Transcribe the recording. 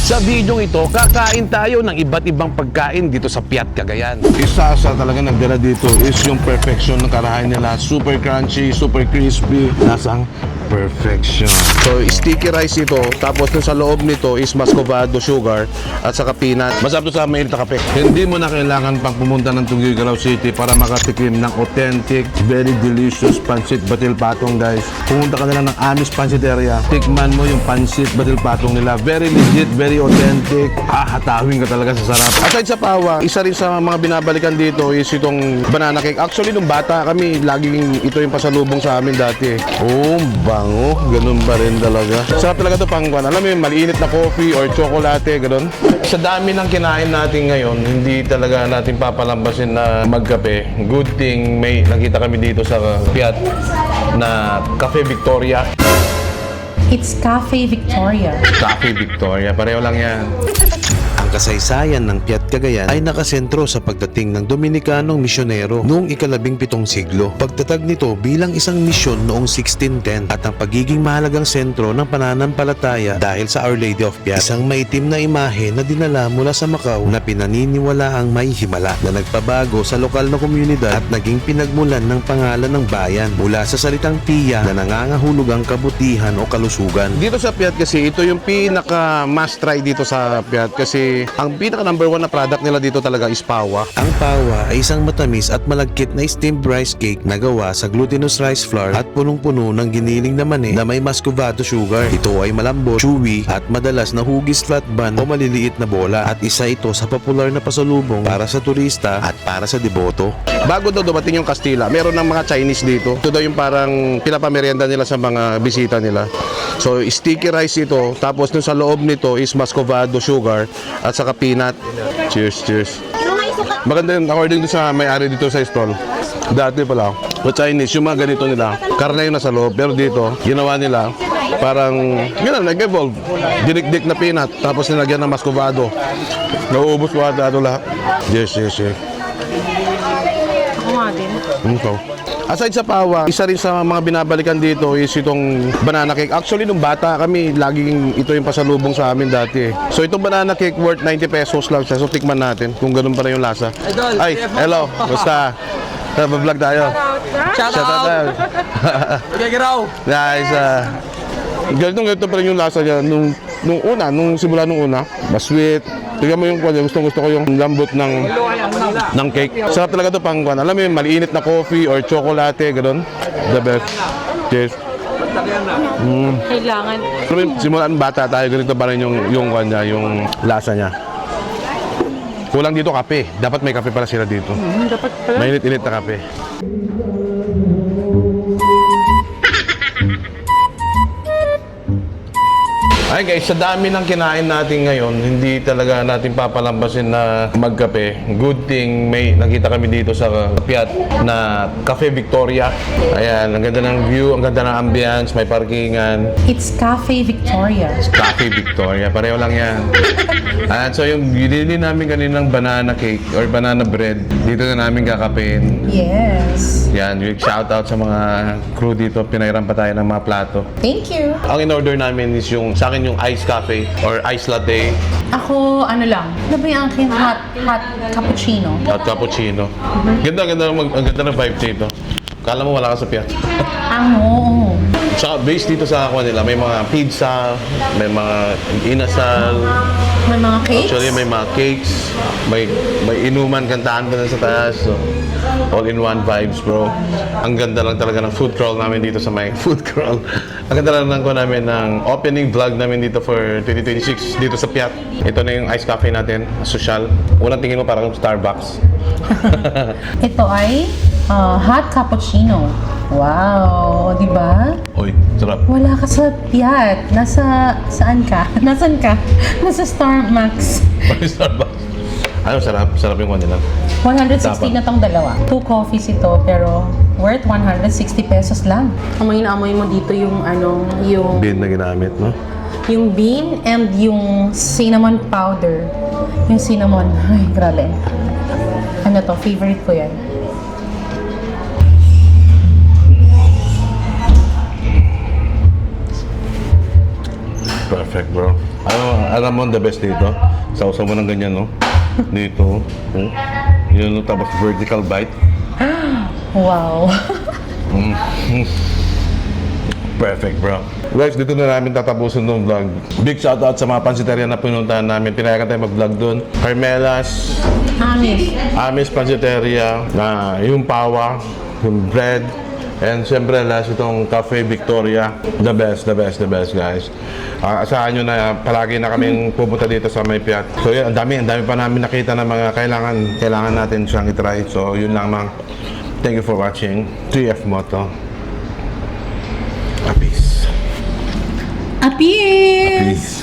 Sa video ito, kakain tayo ng iba't ibang pagkain dito sa Piat Cagayan. Isa sa talaga nagdala dito is yung perfection ng karahay nila. Super crunchy, super crispy. Lasang perfection. So, sticky rice ito. Tapos sa loob nito is muscovado sugar at saka peanut. Masarap to sa mainit na kape. Hindi mo na kailangan pang pumunta ng Tuguegarao City para makatikim ng authentic, very delicious pancit batil patong, guys. Pumunta ka na lang ng Amis Panciteria. Tikman mo yung pancit batil patong nila. Very legit, very authentic. Hatawin ka talaga sa sarap. Aside sa pawa, isa rin sa mga binabalikan dito is itong banana cake. Actually, nung bata kami, laging ito yung pasalubong sa amin dati. Oh, bango. Ganun pa rin talaga. Sarap talaga ito pang, alam mo yung maliinit na coffee or chocolate, ganun. Sa dami ng kinain natin ngayon, hindi talaga natin papalampasin na magkape. Good thing may nakita kami dito sa Piat na Cafe Victoria. It's Cafe Victoria. Cafe Victoria, pareho lang yan. Ang kasaysayan ng Piat Cagayan ay nakasentro sa pagdating ng Dominikanong misyonero noong ika-17 siglo. Pagtatag nito bilang isang misyon noong 1610 at ang pagiging mahalagang sentro ng pananampalataya dahil sa Our Lady of Piat. Isang maitim na imahe na dinala mula sa Macau na pinaniniwala ang may himala na nagpabago sa lokal na komunidad at naging pinagmulan ng pangalan ng bayan mula sa salitang Pia na nangangahulog ang kabutihan o kalusugan. Dito sa Piat kasi, ito yung pinaka must try dito sa Piat kasi ang pinaka number one na product nila dito talaga is pawa. Ang pawa ay isang matamis at malagkit na steamed rice cake na gawa sa glutinous rice flour at punong-puno ng giniling na mani na may muscovado sugar. Ito ay malambot, chewy at madalas na hugis flat bun o maliliit na bola at isa ito sa popular na pasalubong para sa turista at para sa deboto. Bago daw dumating yung Kastila, meron ng mga Chinese dito. Ito daw yung parang pinapamerienda nila sa mga bisita nila. So, sticky rice ito. Tapos dun sa loob nito is muscovado sugar at saka peanut. Cheers, cheers. Maganda yun, according to sa may-ari dito sa stall. Dati pala, sa Chinese, yung mga ganito nila, karne yung nasa loob. Pero dito, ginawa nila, parang, yun nag-evolve. Dinik-dik na peanut, tapos nilagyan ng muscovado. Nauubos ko ata ito lahat. Yes, yes, yes. Ako nga din. Okay. Aside sa pawa, isa rin sa mga binabalikan dito is itong banana cake. Actually, nung bata kami, laging ito yung pasalubong sa amin dati. So, itong banana cake worth 90 pesos lang siya. So, tikman natin kung ganun pa rin yung lasa. Ay, hello. Basta. Vlog tayo. Shout out. Tuguegarao. Nice. Ganito pa rin yung lasa niya. Nung simula nung una, mas-sweet. Tignan mo yung gusto ko yung lambot ng cake. Sarap talaga ito pang, alam mo yung maliinit na coffee or chocolate, gano'n. The best. Cheers. Kailangan. Alam mo yung simulan bata tayo, ganito pa rin yung lasa niya. Kulang dito kape. Dapat may kape pala sila dito. Dapat pala. Mainit-init na kape. Ay guys, sa dami ng kinain natin ngayon, hindi talaga natin papalampasin na magkape. Good thing may nakita kami dito sa Piat na Cafe Victoria. Ayan, ang ganda ng view, ang ganda ng ambience, may parkingan. It's Cafe Victoria. Cafe Victoria, pareho lang yan. At so yung binili namin kaninang banana cake or banana bread, dito na namin kakapin. Yes. Yan, shout out sa mga crew dito, pinairan pa tayo ng mga plato. Thank you. Ang in-order namin is sa akin yung ice cafe or ice latte Ako, ano lang. Ano ba yung aking hot cappuccino? at cappuccino. Ganda ng vibe dito. Kala mo wala ka sa Piat. Oo. Saka base dito sa ako nila, may mga pizza, may mga inasal, May mga cakes? actually may mga cakes, may inuman, kantahan pa na sa taas. So, all-in-one vibes, bro. Ang ganda lang talaga ng food crawl namin dito sa may food crawl. Ang ganda lang namin ng opening vlog namin dito for 2026 dito sa Piat. Ito na yung ice cafe natin, social. Unang tingin mo parang Starbucks. Ito ay hot cappuccino. Wow, di ba? Oy, sarap. Wala ka sa Piat. Saan ka? Nasaan ka? Nasa Starbucks. Parang Starbucks. Ano, sarap. Sarap yung kanila. 160 na tong dalawa. 2 coffees ito, pero worth 160 pesos lang. Amoy na amoy mo dito yung yung Bean na ginamit, no? yung bean and yung cinnamon powder. Yung cinnamon, ay grabe. Ano to, favorite ko yan. Perfect, bro. Alam mo, the best dito. Sausaw mo ng ganyan, no? Dito. Yun, no? Tapos vertical bite. Wow. Perfect, bro. Guys, dito na namin tatapusin ng vlog. Big shoutout sa mga pansiteria na pinuntahan namin. Pinayagan tayo mag-vlog doon. Carmelas, Amis Pansiteria, yung pawa, yung bread, and syempre last itong Cafe Victoria. The best, guys. Asahan nyo na palagi na kaming pupunta dito sa May Piat. So yun, ang dami pa namin nakita na mga kailangan natin siyang itry. So yun lamang. Thank you for watching. 3F Moto. Peace. Appear! Peace.